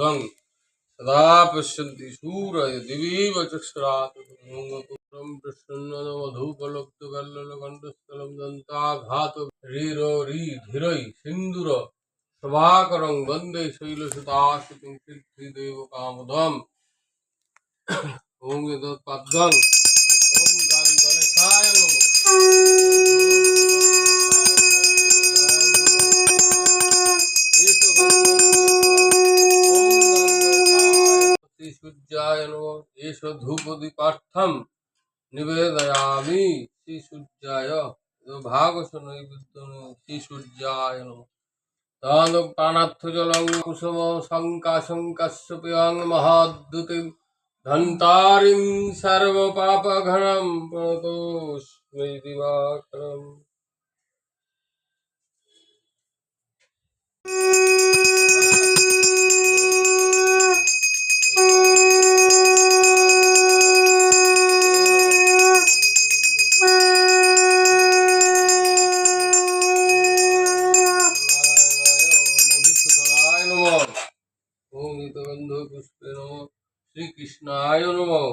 कामदं सदा पश्यन्ति सूरय दिवीव चक्षुरात् पुत्रं प्रसन्नमधुपलब्धकल्लकण्ठस्थलं दन्ताघातरीरोरी धीरै सिन्दूर सभाकरं वन्दे शैलसुताश्रुतिं सिद्धिदेव कामदम् ॐ एतत्पद्मं ॐ गं गणेशाय नमः सूर्याय नमः एष धूपदीपार्थं निवेदयामि श्री सूर्याय भागस नैवेद्यं श्री सूर्याय नमः तांडव प्राणार्थ जलं कुसुम शङ्काशङ्कस्यपियं महाद्युतिं धन्तारिं सर्वपापघ्नं प्रणतोऽस्मि दिवाकरम् ओम गंधो पुष्पे नमः श्री कृष्णाय नमः।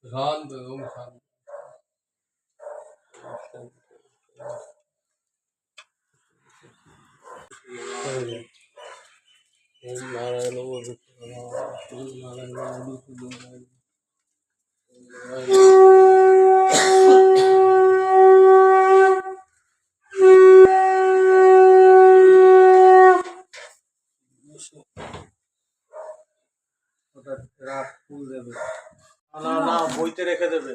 शांत ओम शांत ओम नारायण ओम नारायण রাত ফুল দেবে না না বইতে রেখে দেবে।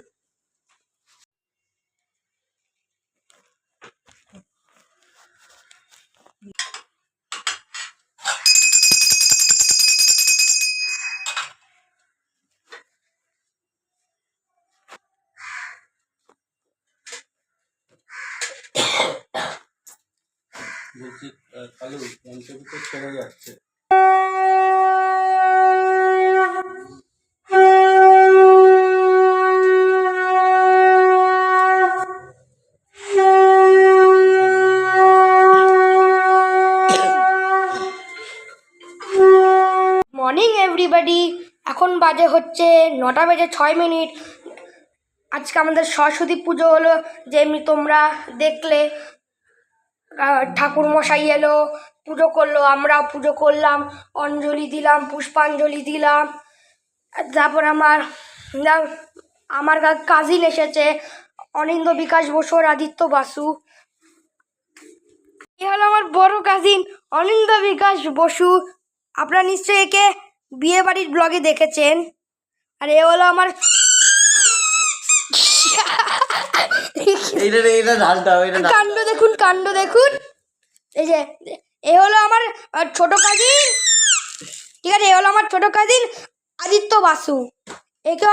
বলছি কালু পঞ্চভূত ছেড়ে যাচ্ছে। মর্নিং এভরিবডি, এখন বাজে হচ্ছে 9:06। আজকে আমাদের সরস্বতী পুজো হলো, যেমনি তোমরা দেখলে। ঠাকুর মশাই এলো, পুজো করলো, আমরাও পুজো করলাম, অঞ্জলি দিলাম, পুষ্পাঞ্জলি দিলাম। তারপর আমার কাজিন এসেছে, অনিন্দ বিকাশ বসু, আদিত্য বাসু। এ হলো আমার বড় কাজিন অনিন্দ বিকাশ বসু। আপনারা নিশ্চয়ই একে বিয়ে বাড়ির ব্লগে দেখেছেন। আর এ হলো আমার এইটা ঢাল দাও, এটা ঢাল। কাণ্ড দেখুন, কাণ্ড দেখুন। এই যে এ হলো আমার ছোট কাজিন, ঠিক আছে? এ হলো আমার ছোট কাজিন আদিত্য বাসু। একেও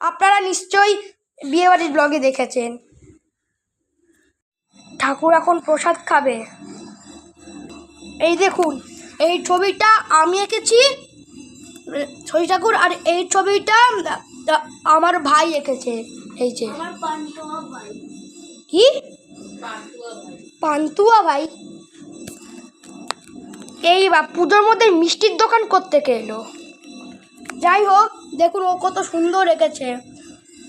আপনারা নিশ্চয়ই বিয়ে বাড়ির ব্লগে দেখেছেন। ঠাকুর এখন প্রসাদ খাবে। এই দেখুন, এই ছবিটা আমি এঁকেছি, ছবি ঠাকুর। আর এই ছবিটা আমার ভাই এঁকেছে। এই যে কি পান্তুয়া ভাই। এই বা পুজোর মধ্যে মিষ্টির দোকান করতে এলো। যাই হোক, দেখুন ও কত সুন্দর এঁকেছে।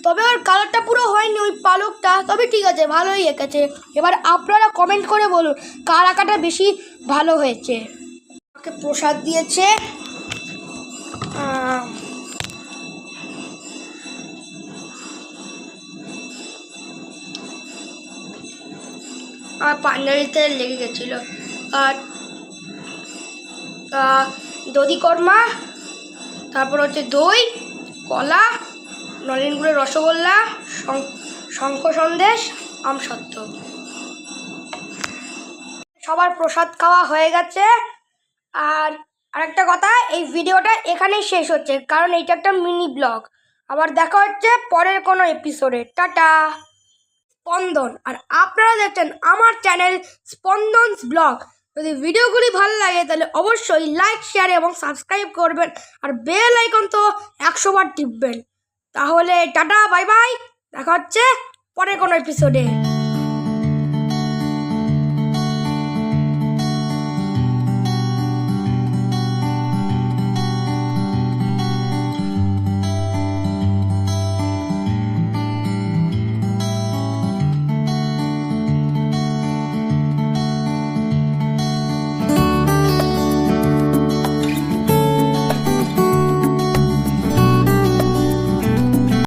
তবে ওর কালারটা পুরো হয়নি, ওই পালকটা। তবে ঠিক আছে, ভালোই এঁকেছে। এবার আপনারা কমেন্ট করে বলুন কার আঁকাটা বেশি ভালো হয়েছে। আমাকে প্রসাদ দিয়েছে। আর পাঞ্জাবিতে লেগে গেছিল। আর দধি কর্মা, তারপর হচ্ছে দই, কলা, নলেন গুড়ের রসগোল্লা, শঙ্খ সন্দেশ, আমসত্ত্ব। সবার প্রসাদ খাওয়া হয়ে গেছে। আর আরেকটা কথা, এই ভিডিওটা এখানেই শেষ হচ্ছে, কারণ এইটা একটা মিনি ব্লগ। আবার দেখা হচ্ছে পরের কোনো এপিসোডে। টাটা। স্পন্দন, আর আপনারা দেখছেন আমার চ্যানেল স্পন্দনস ব্লগ। যদি ভিডিওগুলি ভালো লাগে তাহলে অবশ্যই লাইক, শেয়ার এবং সাবস্ক্রাইব করবেন। আর বেল আইকন তো 100 বার টিপবেন। তাহলে টাটা, বাই বাই, দেখা হচ্ছে পরের কোনো এপিসোডে।